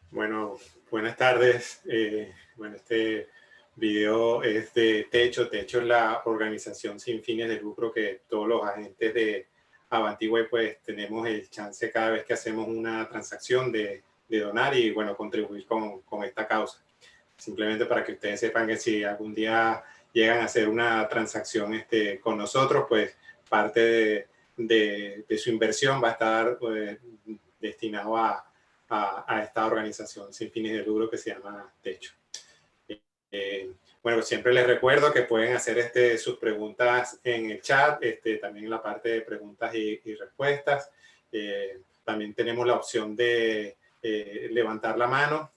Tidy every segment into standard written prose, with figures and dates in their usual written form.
Bueno, buenas tardes. Este video es de Techo. Techo es la organización sin fines de lucro que todos los agentes de AvantiWay pues tenemos el chance cada vez que hacemos una transacción de donar y bueno, contribuir con esta causa. Simplemente para que ustedes sepan que si algún día llegan a hacer una transacción con nosotros, pues parte de su inversión va a estar destinado a esta organización sin fines de lucro que se llama Techo. Bueno, siempre les recuerdo que pueden hacer sus preguntas en el chat, también en la parte de preguntas y respuestas. También tenemos la opción de levantar la mano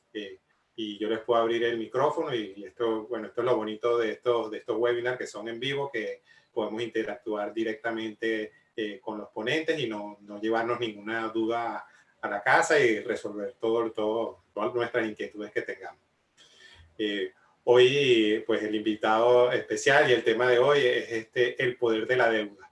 y yo les puedo abrir el micrófono y esto, bueno, esto es lo bonito de estos webinars que son en vivo, que podemos interactuar directamente con los ponentes y no llevarnos ninguna duda a la casa y resolver todas nuestras inquietudes que tengamos. Hoy, pues el invitado especial y el tema de hoy es el poder de la deuda.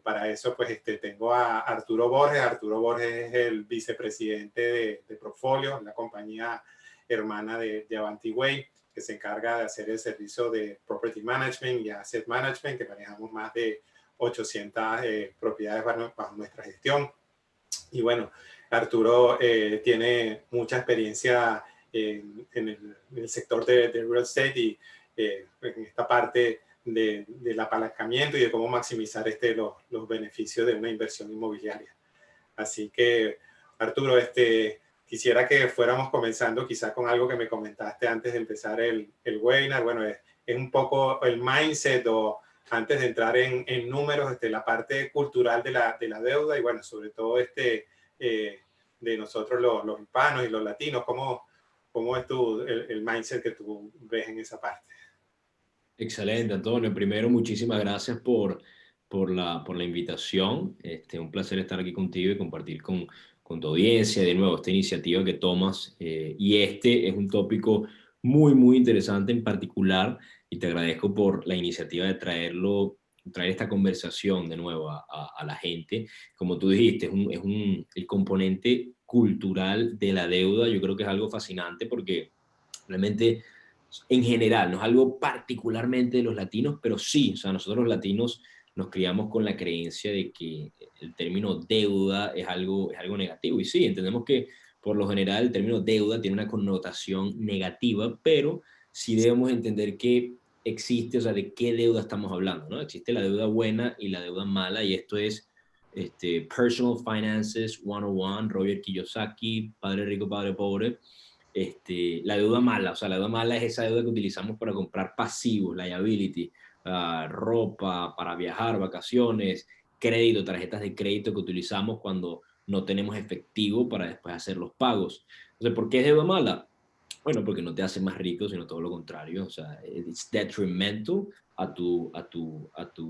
Para eso, pues tengo a Arturo Borges. Arturo Borges es el vicepresidente de Profolio, la compañía hermana de AvantiWay, que se encarga de hacer el servicio de Property Management y Asset Management, que manejamos más de 800 propiedades bajo nuestra gestión. Y bueno, Arturo tiene mucha experiencia en el sector de real estate y en esta parte del apalancamiento y de cómo maximizar los beneficios de una inversión inmobiliaria. Así que, Arturo, quisiera que fuéramos comenzando quizá con algo que me comentaste antes de empezar el webinar. Bueno, es un poco el mindset o antes de entrar en números, la parte cultural de la deuda y bueno, sobre todo de nosotros los hispanos y los latinos, ¿cómo es el mindset que tú ves en esa parte? Excelente, Antonio. Primero, muchísimas gracias por la invitación. Un placer estar aquí contigo y compartir con tu audiencia. De nuevo, esta iniciativa que tomas. Y este es un tópico muy, muy interesante en particular. Y te agradezco por la iniciativa de traer esta conversación de nuevo a la gente. Como tú dijiste, el componente cultural de la deuda. Yo creo que es algo fascinante porque realmente en general, no es algo particularmente de los latinos, pero sí, o sea, nosotros los latinos nos criamos con la creencia de que el término deuda es algo negativo. Y sí, entendemos que por lo general el término deuda tiene una connotación negativa, pero sí debemos entender que existe, o sea, de qué deuda estamos hablando, ¿no? Existe la deuda buena y la deuda mala, y esto es Personal Finances 101, Robert Kiyosaki, Padre Rico, Padre Pobre. La deuda mala, o sea, la deuda mala es esa deuda que utilizamos para comprar pasivos, liability, ropa, para viajar, vacaciones, crédito, tarjetas de crédito que utilizamos cuando no tenemos efectivo para después hacer los pagos. Entonces, ¿por qué es deuda mala? Bueno, porque no te hace más rico, sino todo lo contrario. O sea, it's detrimental a tu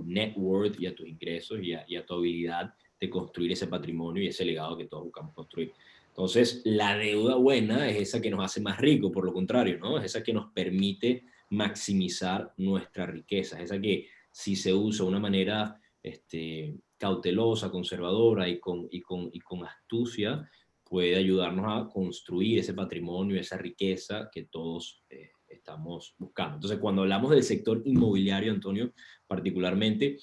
net worth y a tus ingresos y a tu habilidad de construir ese patrimonio y ese legado que todos buscamos construir. Entonces, la deuda buena es esa que nos hace más rico, por lo contrario, ¿no? Es esa que nos permite maximizar nuestra riqueza, es esa que si se usa de una manera cautelosa, conservadora y con astucia, puede ayudarnos a construir ese patrimonio, esa riqueza que todos estamos buscando. Entonces, cuando hablamos del sector inmobiliario, Antonio, particularmente,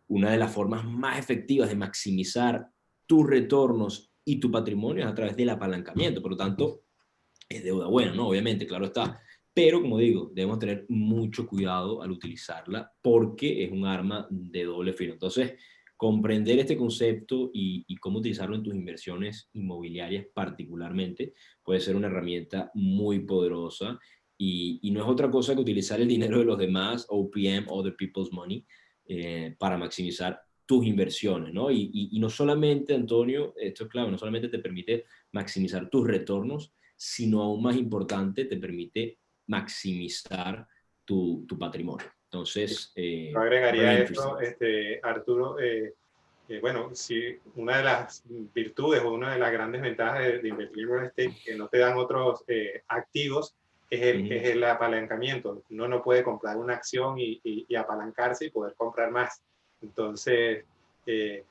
una de las formas más efectivas de maximizar tus retornos y tu patrimonio es a través del apalancamiento. Por lo tanto, es deuda buena, ¿no? Obviamente, claro está. Pero, como digo, debemos tener mucho cuidado al utilizarla porque es un arma de doble filo. Entonces, comprender este concepto y cómo utilizarlo en tus inversiones inmobiliarias particularmente puede ser una herramienta muy poderosa y no es otra cosa que utilizar el dinero de los demás, OPM, Other People's Money, para maximizar tus inversiones, ¿no? Y no solamente, Antonio, esto es clave, no solamente te permite maximizar tus retornos, sino aún más importante, te permite maximizar tu patrimonio. Entonces, Yo very agregaría interesting. esto, Arturo, bueno, sí, una de las virtudes o una de las grandes ventajas de invertir en real estate que no te dan otros activos es el apalancamiento. Uno no puede comprar una acción y apalancarse y poder comprar más. Entonces, eh,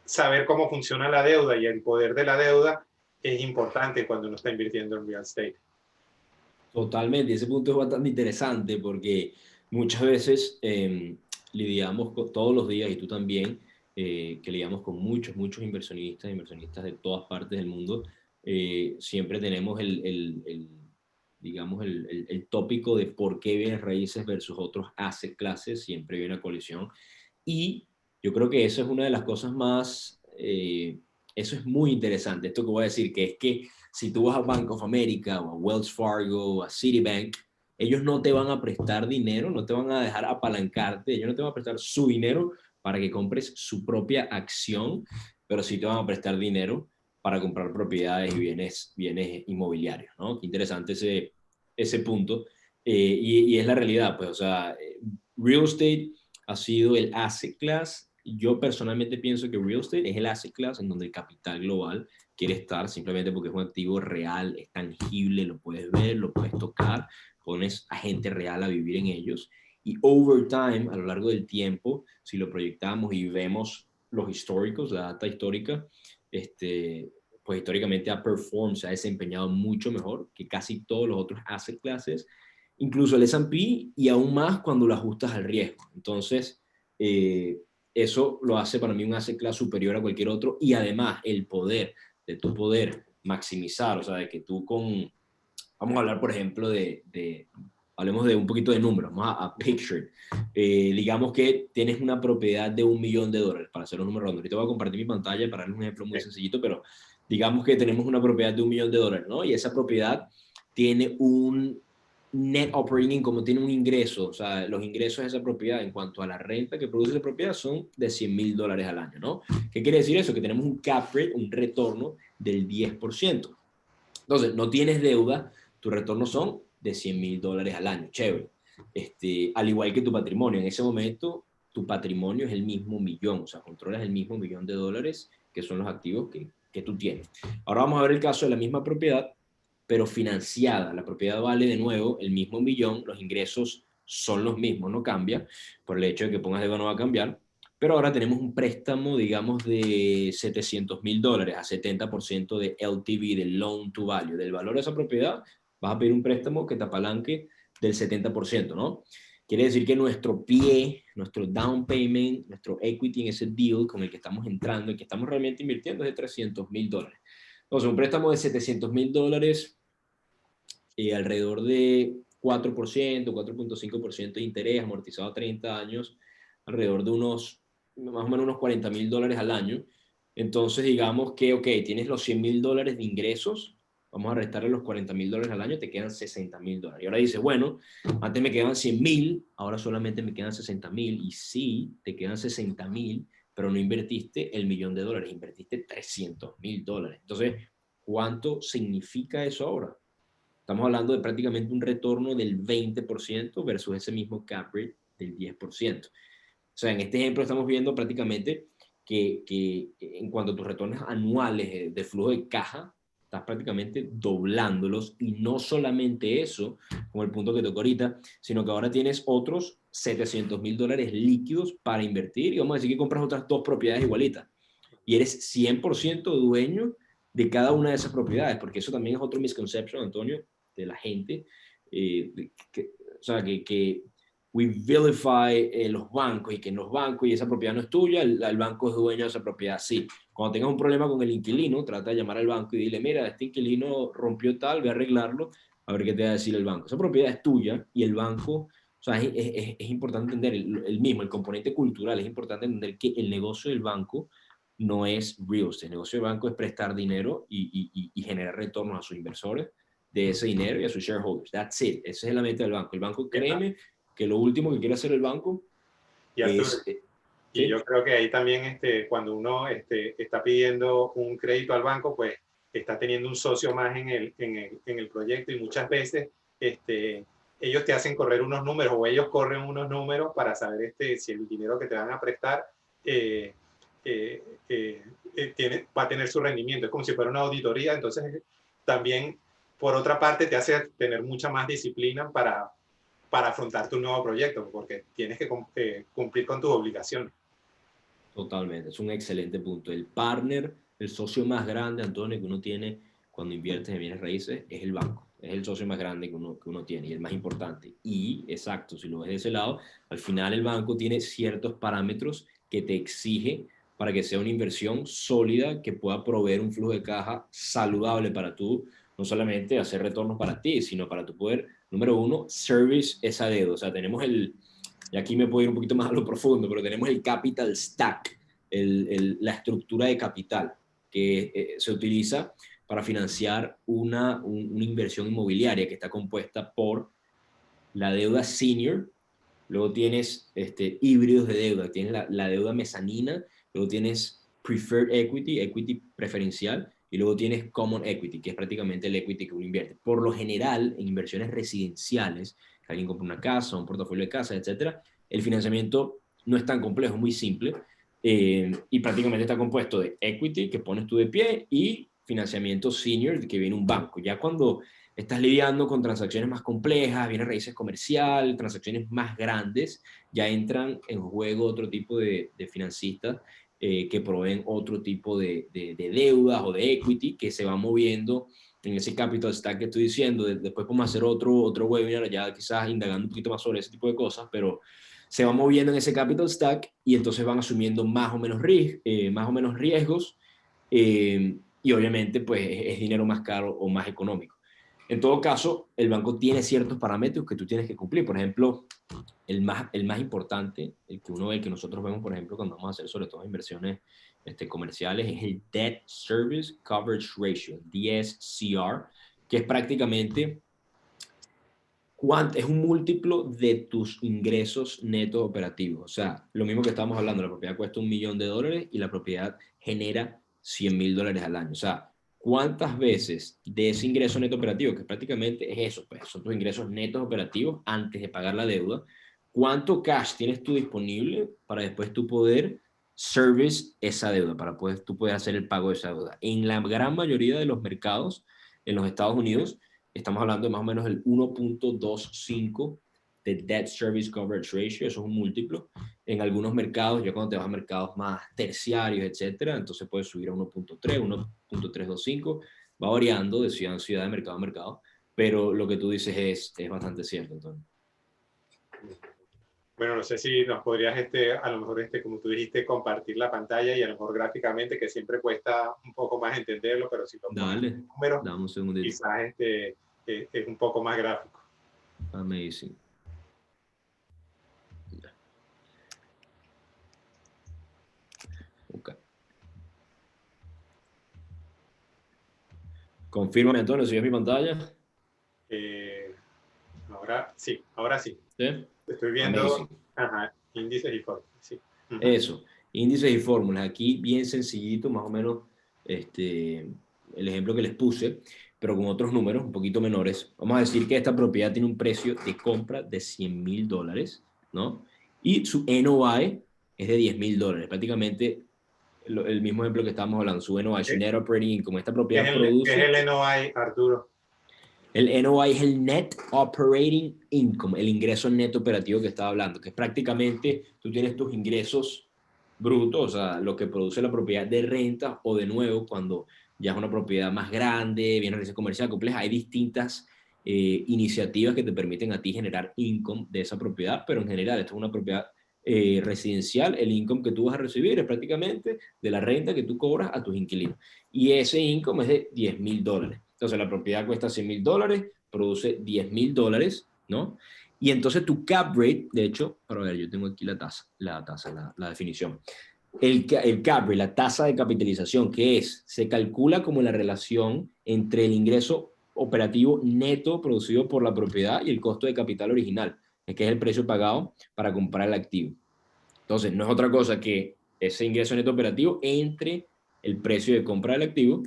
saber cómo funciona la deuda y el poder de la deuda es importante cuando uno está invirtiendo en real estate. Totalmente, ese punto es bastante interesante porque muchas veces lidiamos todos los días, y tú también, que lidiamos con muchos inversionistas de todas partes del mundo, siempre tenemos digamos, el tópico de por qué bienes raíces versus otros asset classes, siempre hay una colisión. Y yo creo que eso es una de las cosas más, eso es muy interesante, esto que voy a decir, que es que si tú vas a Bank of America o a Wells Fargo o a Citibank, ellos no te van a prestar dinero, no te van a dejar apalancarte, ellos no te van a prestar su dinero para que compres su propia acción, pero sí te van a prestar dinero para comprar propiedades y bienes inmobiliarios, ¿no? Qué interesante ese punto. Y es la realidad, pues, o sea, real estate ha sido el asset class. Yo personalmente pienso que real estate es el asset class en donde el capital global quiere estar, simplemente porque es un activo real, es tangible, lo puedes ver, lo puedes tocar, pones a gente real a vivir en ellos. Y over time, a lo largo del tiempo, si lo proyectamos y vemos los históricos, la data histórica, pues históricamente ha performed, se ha desempeñado mucho mejor que casi todos los otros asset classes, incluso el S&P, y aún más cuando lo ajustas al riesgo. Entonces, eh, eso lo hace para mí un asset class superior a cualquier otro, y además el poder de tu poder maximizar, o sea, de que tú vamos a hablar por ejemplo hablemos de un poquito de números, vamos a picture, digamos que tienes una propiedad de $1.000.000, para hacer un número redondo. Ahorita voy a compartir mi pantalla para darles un ejemplo muy sencillito, pero digamos que tenemos una propiedad de $1.000.000, ¿no? Y esa propiedad tiene un net operating income, tiene un ingreso, o sea, los ingresos de esa propiedad en cuanto a la renta que produce esa propiedad son de $100.000 al año, ¿no? ¿Qué quiere decir eso? Que tenemos un cap rate, un retorno del 10%. Entonces, no tienes deuda, tus retornos son de $100.000 al año, chévere. Al igual que tu patrimonio, en ese momento tu patrimonio es el mismo millón, o sea, controlas el mismo $1.000.000 que son los activos que tú tienes. Ahora vamos a ver el caso de la misma propiedad, pero financiada. La propiedad vale de nuevo el mismo millón, los ingresos son los mismos, no cambia, por el hecho de que pongas deuda no va a cambiar, pero ahora tenemos un préstamo, digamos, de $700.000 a 70% de LTV, del loan to value, del valor de esa propiedad. Vas a pedir un préstamo que te apalanque del 70%, ¿no? Quiere decir que nuestro pie, nuestro down payment, nuestro equity en ese deal con el que estamos entrando, el que estamos realmente invirtiendo, es de $300.000. Entonces, un préstamo de $700.000, alrededor de 4%, 4.5% de interés, amortizado a 30 años, alrededor de más o menos unos $40.000 al año. Entonces, digamos que, ok, tienes los $100.000 de ingresos, vamos a restarle los $40.000 al año, te quedan $60.000. Y ahora dices, bueno, antes me quedaban 100.000, ahora solamente me quedan 60.000. Y sí, te quedan 60.000, pero no invertiste $1.000.000, invertiste $300.000. Entonces, ¿cuánto significa eso ahora? Estamos hablando de prácticamente un retorno del 20% versus ese mismo cap rate del 10%. O sea, en este ejemplo estamos viendo prácticamente que en cuanto a tus retornos anuales de flujo de caja, estás prácticamente doblándolos. Y no solamente eso, como el punto que tocó ahorita, sino que ahora tienes otros $700.000 líquidos para invertir, y vamos a decir que compras otras dos propiedades igualitas y eres 100% dueño de cada una de esas propiedades, porque eso también es otro misconception, Antonio, de la gente, o sea, que we vilify los bancos, y que en los bancos y esa propiedad no es tuya, el banco es dueño de esa propiedad. Sí, cuando tengas un problema con el inquilino, trata de llamar al banco y dile, mira, este inquilino rompió tal, voy a arreglarlo, a ver qué te va a decir el banco. Esa propiedad es tuya, y el banco, o sea, es importante entender el componente cultural, es importante entender que el negocio del banco no es real estate. El negocio del banco es prestar dinero y generar retornos a sus inversores de ese dinero y a sus shareholders. That's it. Esa es la meta del banco. El banco, créeme, que lo último que quiere hacer el banco Y Arturo, es... y ¿sí? yo creo que ahí también cuando uno está pidiendo un crédito al banco, pues está teniendo un socio más en el proyecto, y muchas veces ellos te hacen correr unos números, o ellos corren unos números para saber si el dinero que te van a prestar eh, eh, va a tener su rendimiento. Es como si fuera una auditoría. Entonces también, por otra parte, te hace tener mucha más disciplina para afrontar tu nuevo proyecto, porque tienes que cumplir con tus obligaciones. Totalmente, es un excelente punto. El partner, el socio más grande, Antonio, que uno tiene cuando inviertes en bienes raíces es el banco. Es el socio más grande que uno tiene y el más importante. Y, exacto, si lo ves de ese lado, al final el banco tiene ciertos parámetros que te exige para que sea una inversión sólida que pueda proveer un flujo de caja saludable para tú, no solamente hacer retornos para ti, sino para tu poder, número uno, service esa deuda. O sea, tenemos y aquí me puedo ir un poquito más a lo profundo, pero tenemos el capital stack, la estructura de capital que se utiliza para financiar una inversión inmobiliaria que está compuesta por la deuda senior, luego tienes híbridos de deuda, tienes la deuda mezanina, luego tienes preferred equity, equity preferencial, y luego tienes common equity, que es prácticamente el equity que uno invierte. Por lo general, en inversiones residenciales, que alguien compra una casa, un portafolio de casa, etcétera, el financiamiento no es tan complejo, es muy simple, y prácticamente está compuesto de equity, que pones tú de pie, y financiamiento senior, que viene un banco. Ya cuando estás lidiando con transacciones más complejas, bienes raíces comercial, transacciones más grandes, ya entran en juego otro tipo de financistas que proveen otro tipo de deudas o de equity que se va moviendo en ese capital stack que estoy diciendo. Después podemos hacer otro webinar ya quizás indagando un poquito más sobre ese tipo de cosas, pero se va moviendo en ese capital stack y entonces van asumiendo más o menos riesgos, y obviamente pues es dinero más caro o más económico. En todo caso, el banco tiene ciertos parámetros que tú tienes que cumplir. Por ejemplo, el más importante, el que uno ve, el que nosotros vemos, por ejemplo, cuando vamos a hacer sobre todo inversiones comerciales, es el Debt Service Coverage Ratio, DSCR, que es prácticamente es un múltiplo de tus ingresos netos operativos. O sea, lo mismo que estábamos hablando, la propiedad cuesta $1.000.000 y la propiedad genera $100.000 al año. O sea, ¿cuántas veces de ese ingreso neto operativo, que prácticamente es eso, pues son tus ingresos netos operativos antes de pagar la deuda, cuánto cash tienes tú disponible para después tú poder service esa deuda, para tú poder hacer el pago de esa deuda? En la gran mayoría de los mercados en los Estados Unidos, estamos hablando de más o menos el 1.25 de Debt Service Coverage Ratio, eso es un múltiplo. En algunos mercados, ya cuando te vas a mercados más terciarios, etcétera, entonces puedes subir a 1.3, 1.325, va variando de ciudad en ciudad, de mercado a mercado, pero lo que tú dices es bastante cierto, Antonio. Bueno, no sé si nos podrías, a lo mejor, como tú dijiste, compartir la pantalla y a lo mejor gráficamente, que siempre cuesta un poco más entenderlo, pero si lo pones en números, dame un segundito. Quizás es un poco más gráfico. Amazing. Okay. Confírmame, Antonio, si ves mi pantalla. Ahora sí. ¿Sí? Estoy viendo índices y fórmulas. Sí. Eso, índices y fórmulas. Aquí bien sencillito, más o menos el ejemplo que les puse, pero con otros números un poquito menores. Vamos a decir que esta propiedad tiene un precio de compra de $100.000, ¿no? Y su NOI es de $10.000. Prácticamente el mismo ejemplo que estábamos hablando, su NOI, su Net Operating Income. Esta propiedad produce... ¿Qué es el NOI, Arturo? El NOI es el Net Operating Income, el ingreso neto operativo que estaba hablando, que es prácticamente tú tienes tus ingresos brutos, o sea, lo que produce la propiedad de renta o de nuevo, cuando ya es una propiedad más grande, viene a comercial compleja, hay distintas iniciativas que te permiten a ti generar income de esa propiedad, pero en general, esto es una propiedad residencial, el income que tú vas a recibir es prácticamente de la renta que tú cobras a tus inquilinos. Y ese income es de $10.000. Entonces la propiedad cuesta $100.000, produce $10.000, ¿no? Y entonces tu cap rate, de hecho, para ver, yo tengo aquí la definición. El cap rate, la tasa de capitalización, que se calcula como la relación entre el ingreso operativo neto producido por la propiedad y el costo de capital original, que es el precio pagado para comprar el activo. Entonces, no es otra cosa que ese ingreso neto operativo entre el precio de compra del activo,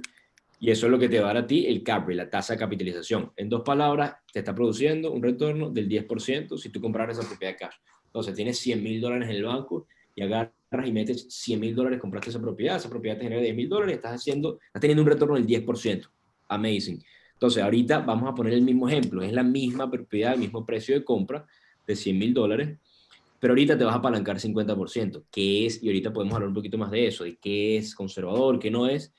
y eso es lo que te va a dar a ti el cap rate, la tasa de capitalización. En dos palabras, te está produciendo un retorno del 10% si tú compraras esa propiedad de cash. Entonces, tienes $100.000 en el banco y agarras y metes $100.000, compraste esa propiedad te genera $10.000, estás teniendo un retorno del 10%. Amazing. Entonces, ahorita vamos a poner el mismo ejemplo. Es la misma propiedad, el mismo precio de compra de $100.000, pero ahorita te vas a apalancar 50%, que es, y ahorita podemos hablar un poquito más de eso, de qué es conservador, qué no es.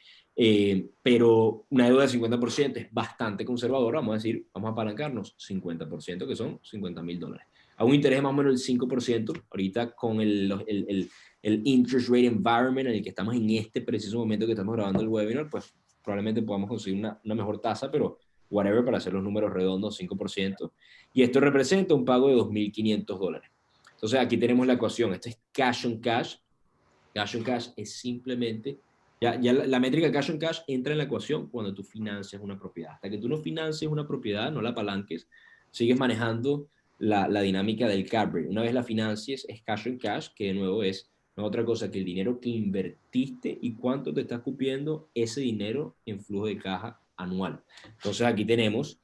Pero una deuda de 50% es bastante conservadora. Vamos a decir, vamos a apalancarnos 50%, que son $50,000. A un interés más o menos del 5%, ahorita con el interest rate environment en el que estamos en este preciso momento que estamos grabando el webinar, pues probablemente podamos conseguir una mejor tasa, pero whatever, para hacer los números redondos, 5%. Y esto representa un pago de $2,500. Entonces aquí tenemos la ecuación. Esto es cash on cash. Cash on cash es simplemente, ya la métrica cash on cash entra en la ecuación cuando tú financias una propiedad. Hasta que tú no financies una propiedad, no la apalanques, sigues manejando la dinámica del cap rate. Una vez la financies, es cash on cash, que de nuevo es no otra cosa que el dinero que invertiste y cuánto te está cupiendo ese dinero en flujo de caja anual. Entonces aquí tenemos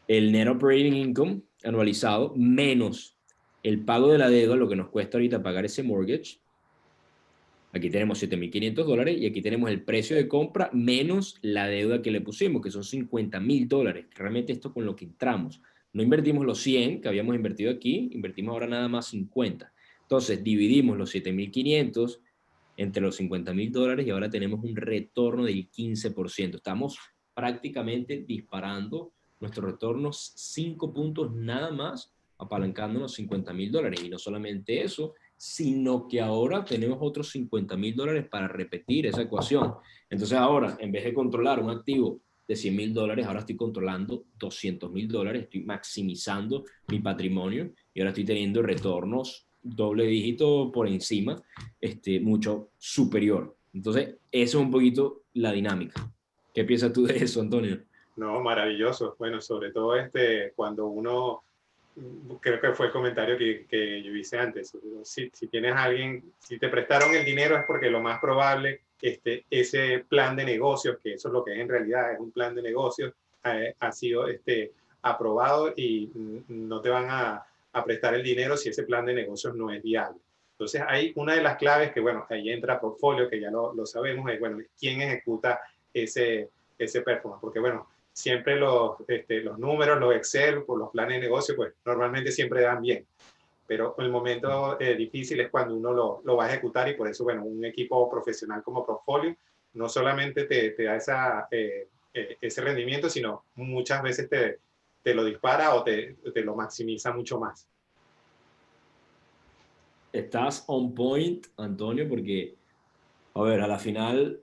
el net operating income anualizado menos el pago de la deuda, lo que nos cuesta ahorita pagar ese mortgage. Aquí tenemos $7,500 y aquí tenemos el precio de compra menos la deuda que le pusimos, que son $50,000. Realmente esto con lo que entramos. No invertimos los 100 que habíamos invertido aquí, invertimos ahora nada más 50. Entonces dividimos los 7,500 entre los $50,000 y ahora tenemos un retorno del 15%. Estamos prácticamente disparando nuestros retornos 5 puntos nada más, apalancándonos $50,000. Y no solamente eso, sino que ahora tenemos otros $50,000 para repetir esa ecuación. Entonces ahora, en vez de controlar un activo de $100,000, ahora estoy controlando $200,000, estoy maximizando mi patrimonio y ahora estoy teniendo retornos doble dígito por encima, mucho superior. Entonces, eso es un poquito la dinámica. ¿Qué piensas tú de eso, Antonio? No, maravilloso. Bueno, sobre todo cuando uno, creo que fue el comentario que yo hice antes, si tienes a alguien, si te prestaron el dinero es porque lo más probable, ese plan de negocios, que eso es lo que es en realidad, es un plan de negocios, ha sido aprobado y no te van a prestar el dinero si ese plan de negocios no es viable. Entonces, hay una de las claves que, bueno, ahí entra portfolio, que ya lo sabemos, es, bueno, quién ejecuta ese performance, porque, bueno, siempre los números, los Excel, por los planes de negocio, pues normalmente siempre dan bien. Pero el momento difícil es cuando uno lo va a ejecutar y por eso, bueno, un equipo profesional como Portfolio no solamente te da ese rendimiento, sino muchas veces te lo dispara o te lo maximiza mucho más. Estás on point, Antonio, porque, a ver, a la final,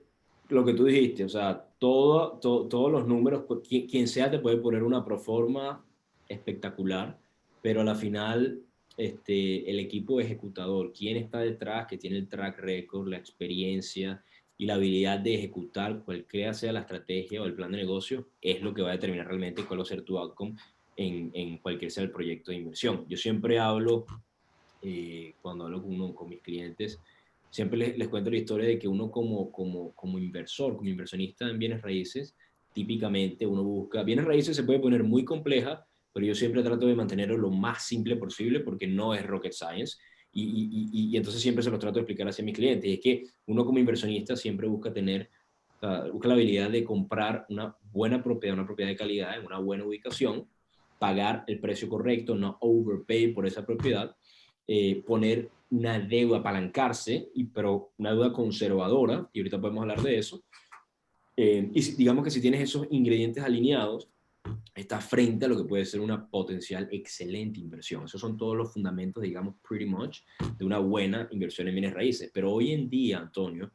lo que tú dijiste, o sea, todos los números, quien sea te puede poner una proforma espectacular, pero a la final, el equipo ejecutador, quién está detrás, que tiene el track record, la experiencia y la habilidad de ejecutar cualquiera sea la estrategia o el plan de negocio, es lo que va a determinar realmente cuál va a ser tu outcome en cualquier sea el proyecto de inversión. Yo siempre hablo cuando hablo con mis clientes, siempre les cuento la historia de que uno como inversor, como inversionista en bienes raíces, típicamente uno busca, bienes raíces se puede poner muy compleja, pero yo siempre trato de mantenerlo lo más simple posible porque no es rocket science. Y entonces siempre se los trato de explicar hacia mis clientes. Y es que uno como inversionista siempre busca tener, o sea, busca la habilidad de comprar una buena propiedad, una propiedad de calidad en una buena ubicación, pagar el precio correcto, no overpay por esa propiedad, poner una deuda, apalancarse, pero una deuda conservadora, y ahorita podemos hablar de eso. Digamos que si tienes esos ingredientes alineados, estás frente a lo que puede ser una potencial excelente inversión. Esos son todos los fundamentos, digamos, pretty much, de una buena inversión en bienes raíces. Pero hoy en día, Antonio,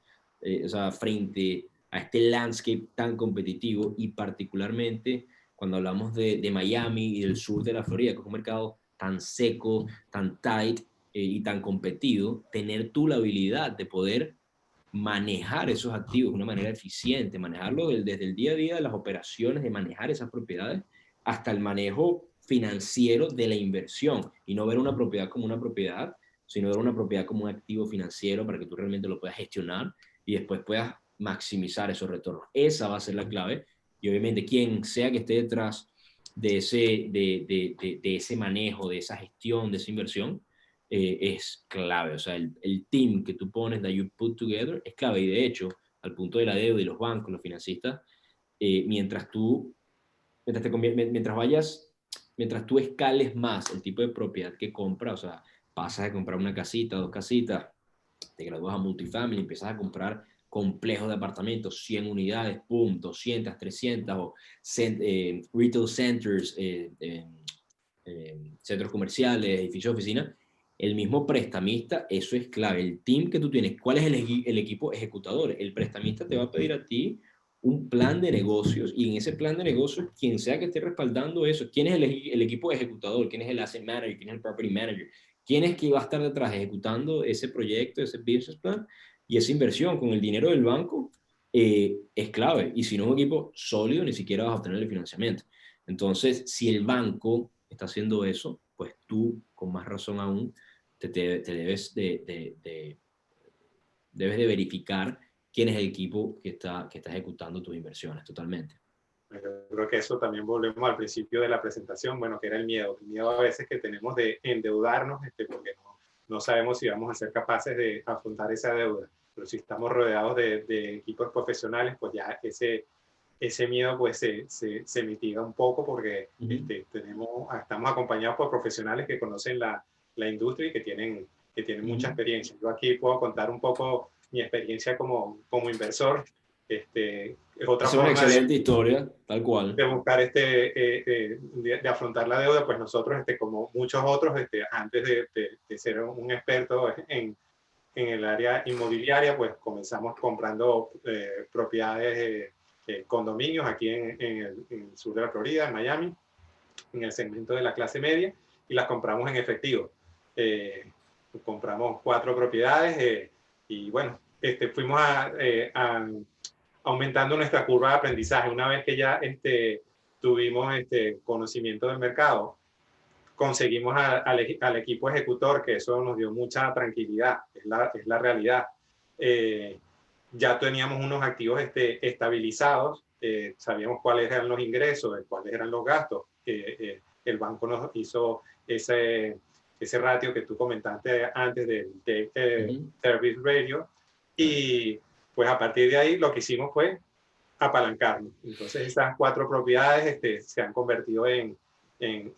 o sea, frente a este landscape tan competitivo y particularmente cuando hablamos de Miami y del sur de la Florida, que es un mercado tan seco, tan tight y tan competido, tener tú la habilidad de poder manejar esos activos de una manera eficiente, manejarlo desde el día a día de las operaciones, de manejar esas propiedades, hasta el manejo financiero de la inversión y no ver una propiedad como una propiedad, sino ver una propiedad como un activo financiero para que tú realmente lo puedas gestionar y después puedas maximizar esos retornos. Esa va a ser la clave y obviamente quien sea que esté detrás de ese manejo, de esa gestión, de esa inversión, es clave. O sea, el team que tú pones, that you put together, es clave. Y de hecho, al punto de la deuda y los bancos, los financistas, mientras vayas, mientras tú escales más el tipo de propiedad que compras, o sea, pasas de comprar una casita, dos casitas, te gradúas a multifamily, empiezas a comprar complejos de apartamentos, 100 unidades, pum, 200, 300, o retail centers, centros comerciales, edificios de oficina, el mismo prestamista, eso es clave. El team que tú tienes, ¿cuál es el equipo ejecutador? El prestamista te va a pedir a ti un plan de negocios y en ese plan de negocios, quien sea que esté respaldando eso, ¿quién es el equipo ejecutador? ¿Quién es el asset manager? ¿Quién es el property manager? ¿Quién es que va a estar detrás ejecutando ese proyecto, ese business plan y esa inversión con el dinero del banco? Es clave. Y si no es un equipo sólido, ni siquiera vas a obtener el financiamiento. Entonces, si el banco está haciendo eso, pues tú, con más razón aún, te debes de verificar quién es el equipo que está ejecutando tus inversiones totalmente. Yo creo que eso también volvemos al principio de la presentación, bueno, que era el miedo a veces que tenemos de endeudarnos, porque no sabemos si vamos a ser capaces de afrontar esa deuda. Pero si estamos rodeados de equipos profesionales, pues ya ese miedo pues se mitiga un poco porque estamos acompañados por profesionales que conocen la industria y que tienen mucha experiencia. Yo aquí puedo contar un poco mi experiencia como inversor. Es otra Es una forma excelente historia, tal cual. de buscar de afrontar la deuda, pues nosotros, como muchos otros, antes de ser un experto en el área inmobiliaria, pues comenzamos comprando propiedades, condominios aquí en el sur de la Florida, en Miami, en el segmento de la clase media, y las compramos en efectivo. Compramos 4 propiedades y bueno, fuimos aumentando nuestra curva de aprendizaje. Una vez que ya tuvimos conocimiento del mercado, conseguimos al equipo ejecutor, que eso nos dio mucha tranquilidad, es la realidad. Ya teníamos unos activos estabilizados, sabíamos cuáles eran los ingresos, cuáles eran los gastos. El banco nos hizo ese ratio que tú comentaste antes del service ratio, y pues a partir de ahí lo que hicimos fue apalancarnos. Entonces esas 4 propiedades se han convertido en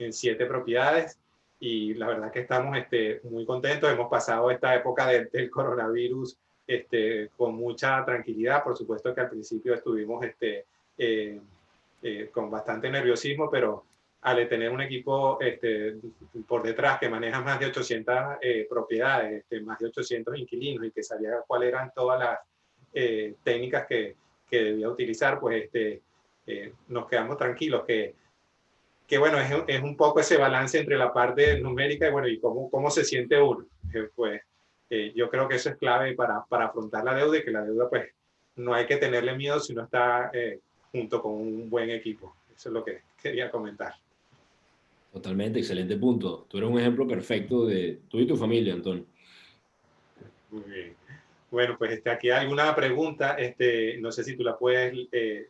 7 propiedades y la verdad que estamos muy contentos. Hemos pasado esta época del coronavirus con mucha tranquilidad. Por supuesto que al principio estuvimos con bastante nerviosismo, pero al tener un equipo por detrás que maneja más de 800 propiedades, más de 800 inquilinos y que sabía cuáles eran todas las técnicas que debía utilizar, pues nos quedamos tranquilos que bueno, es un poco ese balance entre la parte numérica y bueno, y cómo se siente uno. Pues yo creo que eso es clave para afrontar la deuda y que la deuda pues no hay que tenerle miedo si uno está junto con un buen equipo. Eso es lo que quería comentar. Totalmente, excelente punto. Tú eres un ejemplo perfecto de tú y tu familia, Antonio. Muy bien. Bueno, pues aquí hay alguna pregunta, no sé si tú la puedes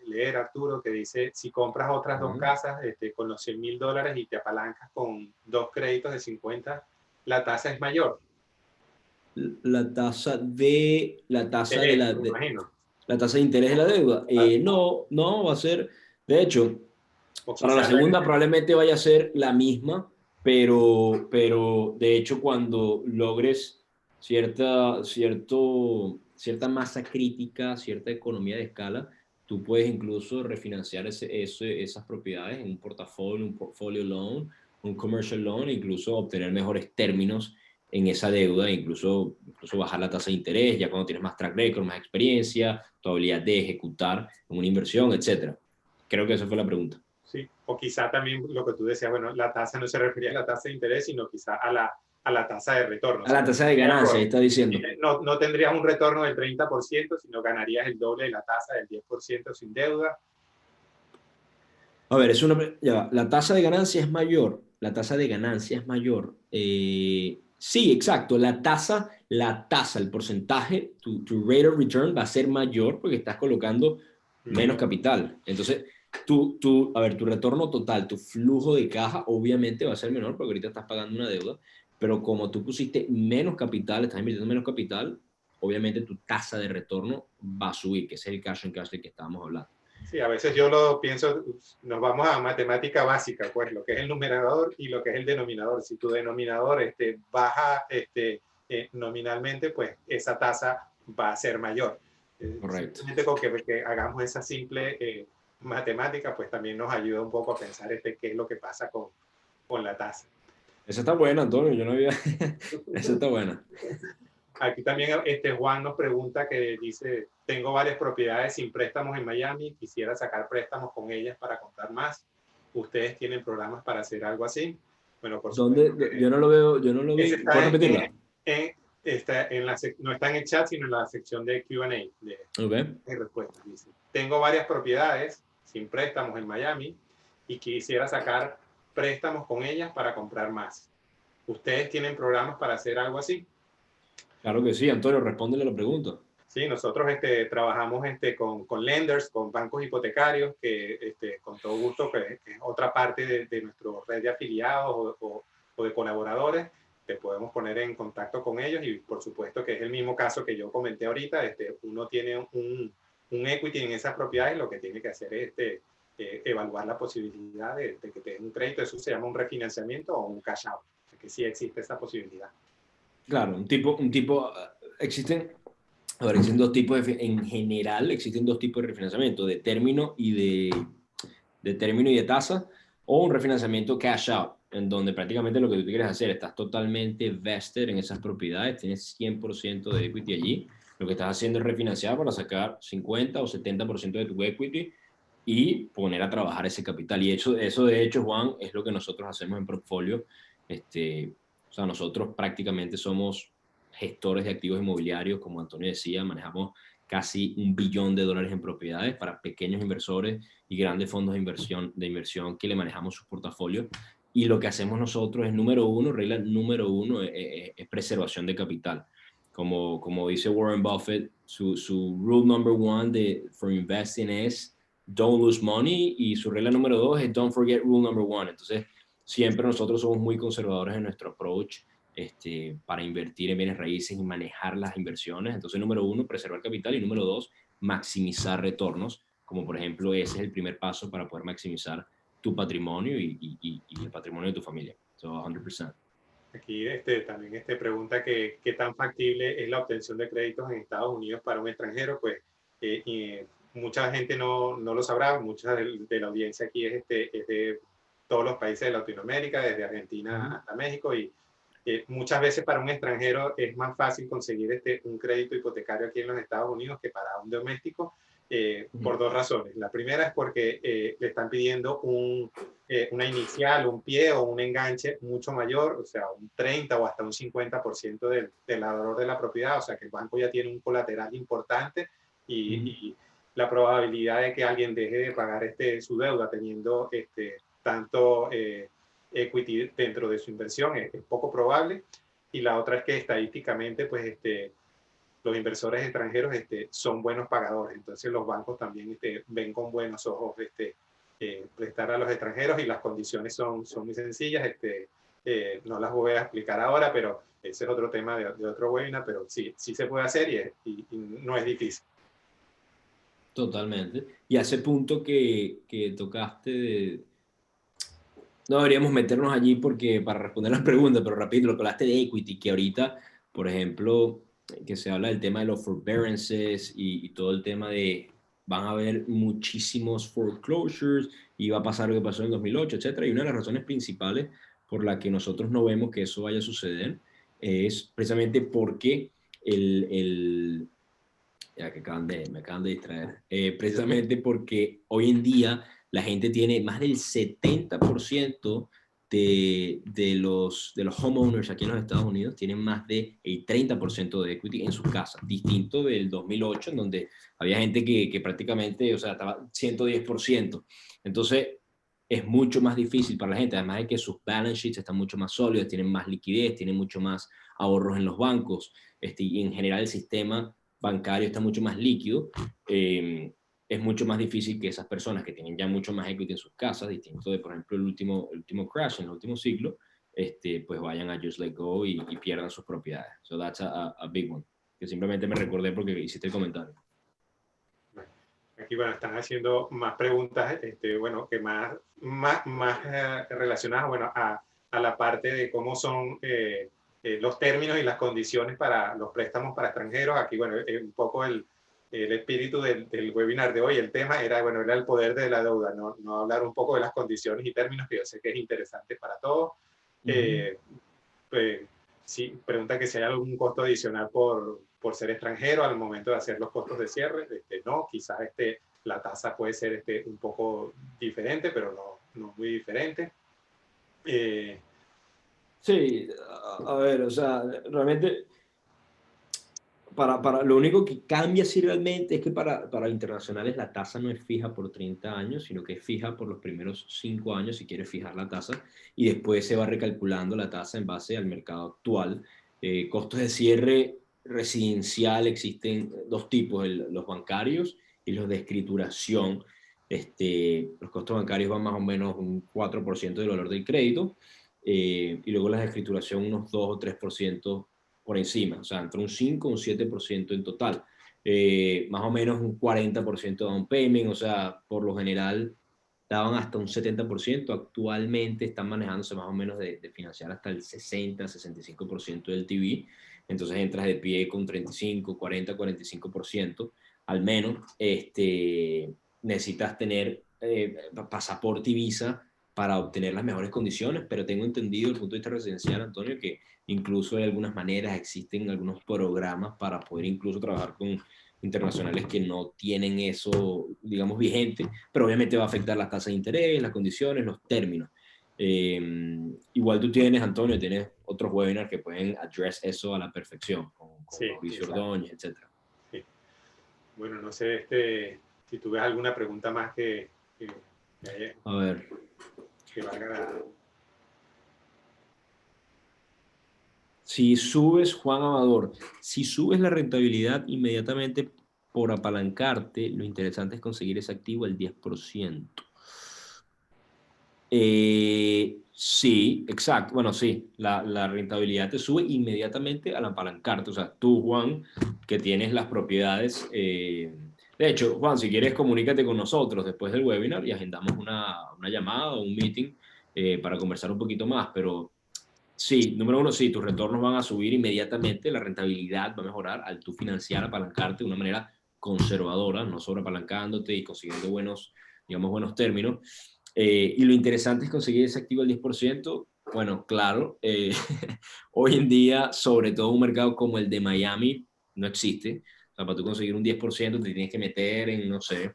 leer, Arturo, que dice, si compras otras 2 casas con los $100,000 y te apalancas con 2 créditos de 50, ¿la tasa es mayor? La tasa de la Imagino. la tasa de interés de la deuda. No, no va a ser, de hecho, O para la quizás segunda probablemente vaya a ser la misma, pero de hecho cuando logres cierta masa crítica, cierta economía de escala, tú puedes incluso refinanciar esas propiedades en un portfolio loan, un commercial loan, e incluso obtener mejores términos en esa deuda, incluso bajar la tasa de interés, ya cuando tienes más track record, más experiencia, tu habilidad de ejecutar en una inversión, etcétera. Creo que esa fue la pregunta. sí, o quizá también lo que tú decías, bueno, la tasa no se refería a la tasa de interés, sino quizá a la tasa de retorno. A la tasa de ganancia, ahí está diciendo. No tendrías un retorno del 30%, sino ganarías el doble de la tasa del 10% sin deuda. A ver, la tasa de ganancia es mayor. La tasa de ganancia es mayor. Sí, exacto. El porcentaje, tu rate of return va a ser mayor porque estás colocando menos capital. Entonces, a ver, tu retorno total, tu flujo de caja, obviamente va a ser menor porque ahorita estás pagando una deuda, pero como tú pusiste menos capital, estás invirtiendo menos capital, obviamente tu tasa de retorno va a subir, que es el cash on cash del que estábamos hablando. Sí, a veces yo lo pienso, nos vamos a matemática básica, pues lo que es el numerador y lo que es el denominador. Si tu denominador baja nominalmente, pues esa tasa va a ser mayor. Correcto. Simplemente con que hagamos esa simple matemática, pues también nos ayuda un poco a pensar qué es lo que pasa con la tasa. Esa está buena, Antonio, yo no había... Esa está buena. Aquí también Juan nos pregunta que dice, tengo varias propiedades sin préstamos en Miami, quisiera sacar préstamos con ellas para comprar más. ¿Ustedes tienen programas para hacer algo así? Bueno, por ¿Dónde? supuesto. Yo no lo veo, yo no lo vi. Ese ¿Puedes repetirla? no está en el chat, sino en la sección de Q&A, Ok. de respuestas. Dice, tengo varias propiedades sin préstamos en Miami y quisiera sacar préstamos con ellas para comprar más. ¿Ustedes tienen programas para hacer algo así? Claro que sí, Antonio, respóndele la pregunta. Sí, nosotros trabajamos con lenders, con bancos hipotecarios, que con todo gusto, que es otra parte de nuestra red de afiliados o de colaboradores, te podemos poner en contacto con ellos y por supuesto que es el mismo caso que yo comenté ahorita, uno tiene un equity en esas propiedades y lo que tiene que hacer es evaluar la posibilidad de que te den un crédito, eso se llama un refinanciamiento o un cash out, que sí existe esa posibilidad. Claro, existen, ahora existen dos tipos en general existen dos tipos de refinanciamiento, de término y de término y de tasa, o un refinanciamiento cash out, en donde prácticamente lo que tú quieres hacer, estás totalmente vested en esas propiedades, tienes 100% de equity allí, lo que estás haciendo es refinanciar para sacar 50 o 70% de tu equity y poner a trabajar ese capital. Y eso de hecho, Juan, es lo que nosotros hacemos en Portfolio. O sea, nosotros prácticamente somos gestores de activos inmobiliarios, como Antonio decía, manejamos casi $1 billón en propiedades para pequeños inversores y grandes fondos de inversión que le manejamos sus portafolios. Y lo que hacemos nosotros es regla número uno, es preservación de capital. Como dice Warren Buffett, su rule number one for investing es don't lose money, y su regla número dos es don't forget rule number one. Entonces, siempre nosotros somos muy conservadores en nuestro approach para invertir en bienes raíces y manejar las inversiones. Entonces, número uno, preservar capital, y número dos, maximizar retornos, como por ejemplo ese es el primer paso para poder maximizar tu patrimonio y el patrimonio de tu familia. So, 100%. Aquí también pregunta que qué tan factible es la obtención de créditos en Estados Unidos para un extranjero. Pues mucha gente no lo sabrá, mucha de la audiencia aquí es de todos los países de Latinoamérica, desde Argentina hasta México, y muchas veces para un extranjero es más fácil conseguir un crédito hipotecario aquí en los Estados Unidos que para un doméstico, por dos razones. La primera es porque le están pidiendo una inicial, un pie o un enganche mucho mayor, o sea, un 30 o hasta un 50% del valor de la propiedad, o sea que el banco ya tiene un colateral importante y la probabilidad de que alguien deje de pagar su deuda teniendo tanto equity dentro de su inversión es poco probable. Y la otra es que estadísticamente, pues los inversores extranjeros son buenos pagadores, entonces los bancos también ven con buenos ojos prestar a los extranjeros, y las condiciones son muy sencillas. No las voy a explicar ahora, pero ese es otro tema de otro webinar, pero sí se puede hacer y no es difícil. Totalmente. Y a ese punto que tocaste no deberíamos meternos allí porque para responder las preguntas, pero rápido, lo que hablaste de equity, que ahorita, por ejemplo, que se habla del tema de los forbearances y todo el tema de van a haber muchísimos foreclosures y va a pasar lo que pasó en 2008, etcétera. Y una de las razones principales por la que nosotros no vemos que eso vaya a suceder es precisamente porque ya que me acaban de distraer, precisamente porque hoy en día la gente tiene más del 70% de los homeowners aquí en los Estados Unidos tienen más del 30% de equity en sus casas, distinto del 2008, en donde había gente que prácticamente, o sea, estaba 110%. Entonces, es mucho más difícil para la gente, además de que sus balance sheets están mucho más sólidos, tienen más liquidez, tienen mucho más ahorros en los bancos, y en general el sistema bancario está mucho más líquido. Es mucho más difícil que esas personas que tienen ya mucho más equity en sus casas, distinto de, por ejemplo, el último crash en el último ciclo, pues vayan a Just Let Go y pierdan sus propiedades. So that's a big one, que simplemente me recordé porque hiciste el comentario. Aquí, bueno, están haciendo más preguntas, bueno, que más relacionadas, bueno, a la parte de cómo son los términos y las condiciones para los préstamos para extranjeros. Aquí, bueno, un poco el espíritu del webinar de hoy, el tema era, bueno, era el poder de la deuda, no hablar un poco de las condiciones y términos, que yo sé que es interesante para todos. Pues, sí, pregunta que si hay algún costo adicional por ser extranjero al momento de hacer los costos de cierre. No, quizás la tasa puede ser un poco diferente, pero no muy diferente. Sí, a ver, o sea, realmente lo único que cambia sí realmente es que para internacionales la tasa no es fija por 30 años, sino que es fija por los primeros 5 años si quieres fijar la tasa, y después se va recalculando la tasa en base al mercado actual. Costos de cierre residencial existen dos tipos, los bancarios y los de escrituración. Los costos bancarios van más o menos un 4% del valor del crédito, y luego las de escrituración unos 2 o 3% por encima, o sea, entre un 5 y un 7% en total. Más o menos un 40% de down payment, o sea, por lo general daban hasta un 70%, actualmente están manejándose más o menos de financiar hasta el 60-65% del TV, entonces entras de pie con 35, 40, 45%, al menos necesitas tener pasaporte y visa para obtener las mejores condiciones, pero tengo entendido desde el punto de vista residencial, Antonio, que incluso hay algunas maneras, existen algunos programas para poder incluso trabajar con internacionales que no tienen eso, digamos, vigente, pero obviamente va a afectar las tasas de interés, las condiciones, los términos. Igual tú tienes, Antonio, tienes otros webinars que pueden address eso a la perfección, con Sí, Mauricio Ordóñez, etc. Sí. Bueno, no sé si tú ves alguna pregunta más que a ver. Que valga la... Si subes, Juan Amador, si subes la rentabilidad inmediatamente por apalancarte, lo interesante es conseguir ese activo al 10%. Sí, exacto. Bueno, sí, la rentabilidad te sube inmediatamente al apalancarte. O sea, tú, Juan, que tienes las propiedades. De hecho, Juan, si quieres, comunícate con nosotros después del webinar y agendamos una llamada o un meeting para conversar un poquito más. Pero sí, número uno, sí, tus retornos van a subir inmediatamente, la rentabilidad va a mejorar al tú financiar, apalancarte de una manera conservadora, no sobreapalancándote y consiguiendo digamos, buenos términos. Y lo interesante es conseguir ese activo al 10%. Bueno, claro, hoy en día, sobre todo un mercado como el de Miami, no existe. O sea, para tú conseguir un 10% te tienes que meter en, no sé,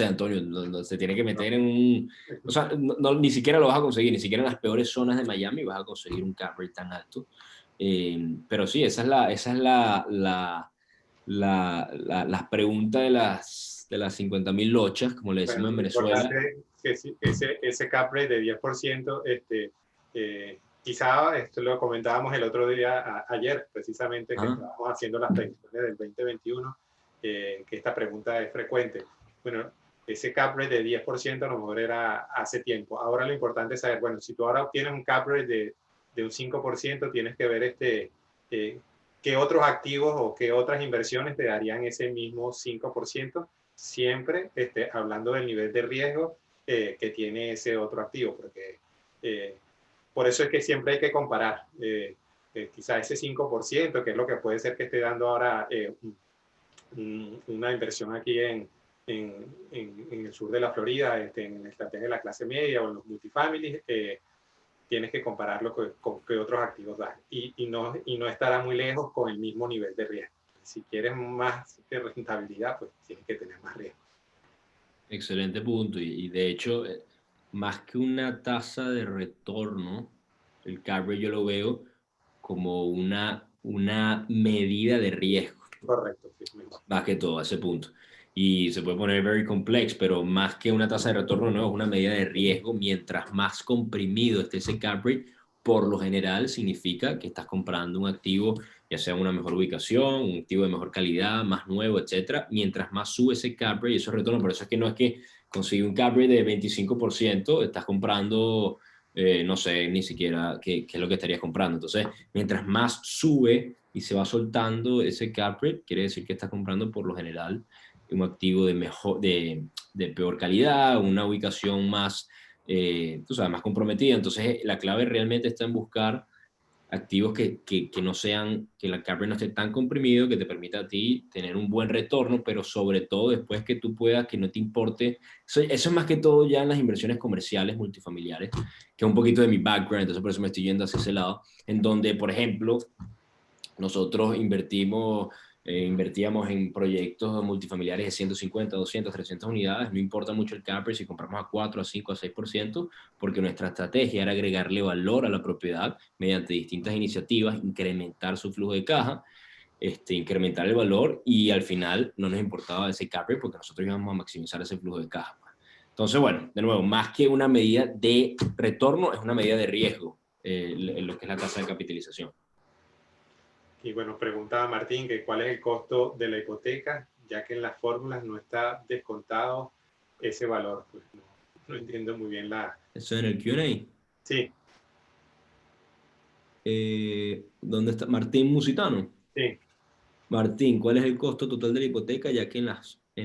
Antonio, se tiene que meter en un... O sea, ni siquiera lo vas a conseguir, ni siquiera en las peores zonas de Miami vas a conseguir un cap rate tan alto. Pero sí, esa es la pregunta de las 50.000 lochas, como le decimos en Lo Venezuela. importante es que ese cap rate de 10%, quizá esto lo comentábamos el otro día, ayer, precisamente, que estábamos haciendo las predicciones del 2021, que esta pregunta es frecuente. Bueno, ese cap rate de 10% a lo mejor era hace tiempo. Ahora lo importante es saber, bueno, si tú ahora obtienes un cap rate de un 5%, tienes que ver qué otros activos o qué otras inversiones te darían ese mismo 5%, siempre hablando del nivel de riesgo que tiene ese otro activo, porque por eso es que siempre hay que comparar. Quizá ese 5%, que es lo que puede ser que esté dando ahora una inversión aquí en el sur de la Florida, en la estrategia de la clase media o en los multifamilies, tienes que compararlo con qué otros activos dan y no estará muy lejos con el mismo nivel de riesgo. Si quieres más rentabilidad, pues tienes que tener más riesgo. Excelente punto. Y de hecho, más que una tasa de retorno, el cap rate yo lo veo como una medida de riesgo. Correcto. Sí, Más que todo, a ese punto. Y se puede poner very complex, pero más que una tasa de retorno, no, es una medida de riesgo. Mientras más comprimido esté ese cap rate, por lo general significa que estás comprando un activo, ya sea en una mejor ubicación, un activo de mejor calidad, más nuevo, etcétera. Mientras más sube ese cap rate y esos retornos, por eso es que no es que consigue un cap rate de 25%, estás comprando, no sé ni siquiera qué es lo que estarías comprando. Entonces, mientras más sube y se va soltando ese cap rate, quiere decir que estás comprando por lo general un activo de peor calidad, una ubicación más, tú sabes, más comprometida. Entonces, la clave realmente está en buscar activos que no sean, que la cap rate no esté tan comprimido, que te permita a ti tener un buen retorno, pero sobre todo después que tú puedas, que no te importe. Eso es más que todo ya en las inversiones comerciales multifamiliares, que es un poquito de mi background, entonces por eso me estoy yendo hacia ese lado, en donde, por ejemplo, nosotros invertíamos en proyectos multifamiliares de 150, 200, 300 unidades, no importa mucho el cap rate si compramos a 4, a 5, a 6%, porque nuestra estrategia era agregarle valor a la propiedad mediante distintas iniciativas, incrementar su flujo de caja, incrementar el valor, y al final no nos importaba ese cap rate porque nosotros íbamos a maximizar ese flujo de caja. Entonces, bueno, de nuevo, más que una medida de retorno, es una medida de riesgo, lo que es la tasa de capitalización. Y bueno, preguntaba Martín que cuál es el costo de la hipoteca, ya que en las fórmulas no está descontado ese valor. Pues no entiendo muy bien la... Eso en el Q&A. Sí, ¿Dónde está? Martín Musitano. sí. Martín, ¿cuál es el costo total de la hipoteca? Ya que en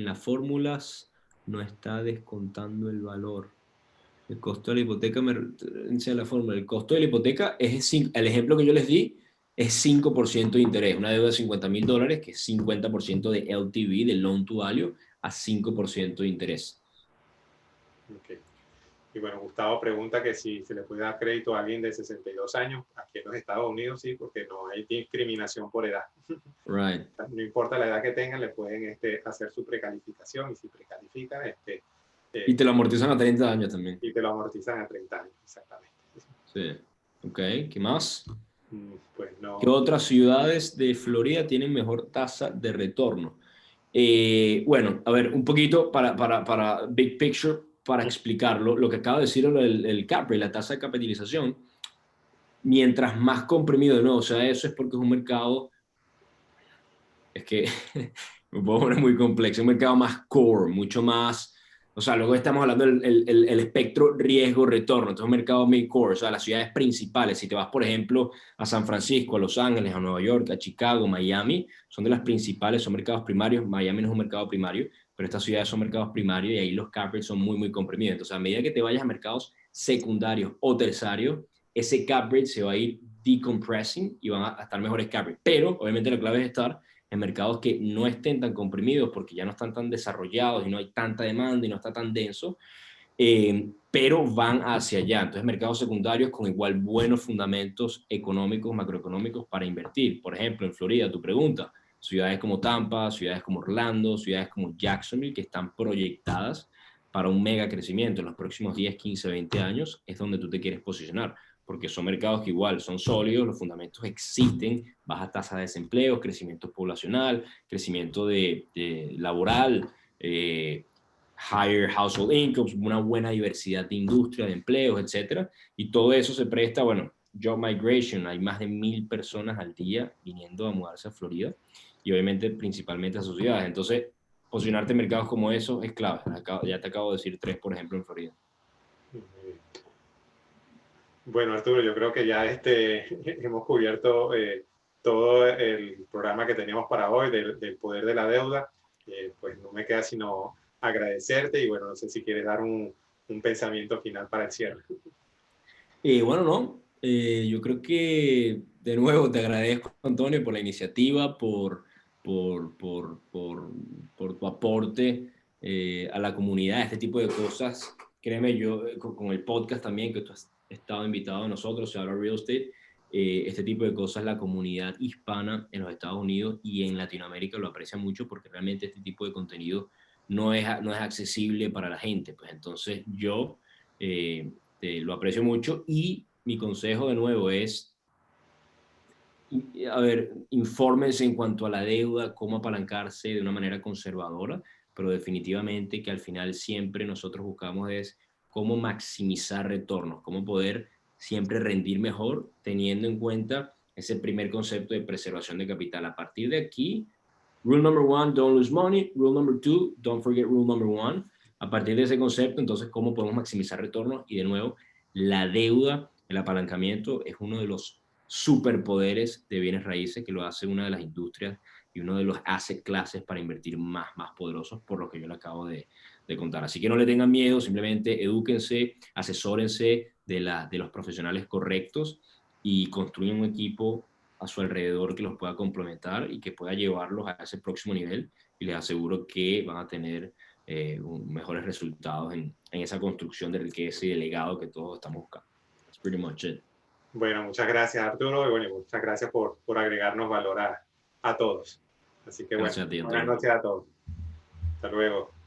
las fórmulas no está descontando el valor. El costo de la hipoteca me referencia a la fórmula. El costo de la hipoteca es el ejemplo que yo les di es 5% de interés. Una deuda de $50,000, que es 50% de LTV, de Loan to Value, a 5% de interés. Okay. Y bueno, Gustavo pregunta que si se le puede dar crédito a alguien de 62 años, aquí en los Estados Unidos sí, porque no hay discriminación por edad. Right. No importa la edad que tengan, le pueden hacer su precalificación, y si precalifican, Y te lo amortizan a 30 años también. y te lo amortizan a 30 años, exactamente. Sí. Ok, ¿qué más? Pues no. ¿Qué otras ciudades de Florida tienen mejor tasa de retorno? Bueno, a ver, un poquito para Big Picture, para explicarlo, lo que acaba de decir el cap rate, la tasa de capitalización, mientras más comprimido, de nuevo, o sea, eso es porque es un mercado, es que me puedo poner muy complejo, un mercado más core, mucho más, o sea, luego estamos hablando del espectro riesgo-retorno, entonces un mercado muy core, o sea, las ciudades principales, si te vas, por ejemplo, a San Francisco, a Los Ángeles, a Nueva York, a Chicago, Miami, son de las principales, son mercados primarios. Miami no es un mercado primario, pero estas ciudades son mercados primarios y ahí los cap rates son muy, muy comprimidos. Entonces, a medida que te vayas a mercados secundarios o terciarios, ese cap rate se va a ir decompressing y van a estar mejores cap rates. Pero, obviamente, la clave es estar en mercados que no estén tan comprimidos porque ya no están tan desarrollados y no hay tanta demanda y no está tan denso, pero van hacia allá. Entonces, mercados secundarios con igual buenos fundamentos económicos, macroeconómicos para invertir. Por ejemplo, en Florida, tu pregunta, ciudades como Tampa, ciudades como Orlando, ciudades como Jacksonville, que están proyectadas para un mega crecimiento en los próximos 10, 15, 20 años, es donde tú te quieres posicionar, porque son mercados que igual son sólidos, los fundamentos existen, baja tasa de desempleo, crecimiento poblacional, crecimiento laboral, higher household incomes, una buena diversidad de industria, de empleos, etcétera, y todo eso se presta, bueno, job migration, hay más de 1,000 personas al día viniendo a mudarse a Florida, y obviamente principalmente a sus ciudades. Entonces, posicionarte en mercados como esos es clave. Ya te acabo de decir 3, por ejemplo, en Florida. Bueno, Arturo, yo creo que ya hemos cubierto todo el programa que teníamos para hoy del poder de la deuda. Pues no me queda sino agradecerte y bueno, no sé si quieres dar un pensamiento final para el cierre. Bueno, no, yo creo que de nuevo te agradezco, Antonio, por la iniciativa, por tu aporte a la comunidad, este tipo de cosas. Créeme, yo con el podcast también, que tú has estado invitado a nosotros, se habla Real Estate, este tipo de cosas la comunidad hispana en los Estados Unidos y en Latinoamérica lo aprecia mucho porque realmente este tipo de contenido no es accesible para la gente. Pues entonces yo lo aprecio mucho y mi consejo de nuevo es, a ver, infórmense en cuanto a la deuda, cómo apalancarse de una manera conservadora, pero definitivamente que al final siempre nosotros buscamos es cómo maximizar retornos, cómo poder siempre rendir mejor teniendo en cuenta ese primer concepto de preservación de capital. A partir de aquí, rule number 1, don't lose money. Rule number 2, don't forget rule number 1. A partir de ese concepto, entonces, ¿cómo podemos maximizar retornos? Y de nuevo, la deuda, el apalancamiento es uno de los superpoderes de bienes raíces que lo hace una de las industrias y uno de los asset classes para invertir más poderosos, por lo que yo le acabo de contar. Así que no le tengan miedo, simplemente edúquense, asesórense de los profesionales correctos y construyan un equipo a su alrededor que los pueda complementar y que pueda llevarlos a ese próximo nivel, y les aseguro que van a tener mejores resultados en esa construcción de riqueza y de legado que todos estamos buscando. That's pretty much it. Bueno, muchas gracias, Arturo, y bueno, muchas gracias por agregarnos valor a todos. Así que bueno, Gracias a ti, buenas Antonio. noches a todos. Hasta luego.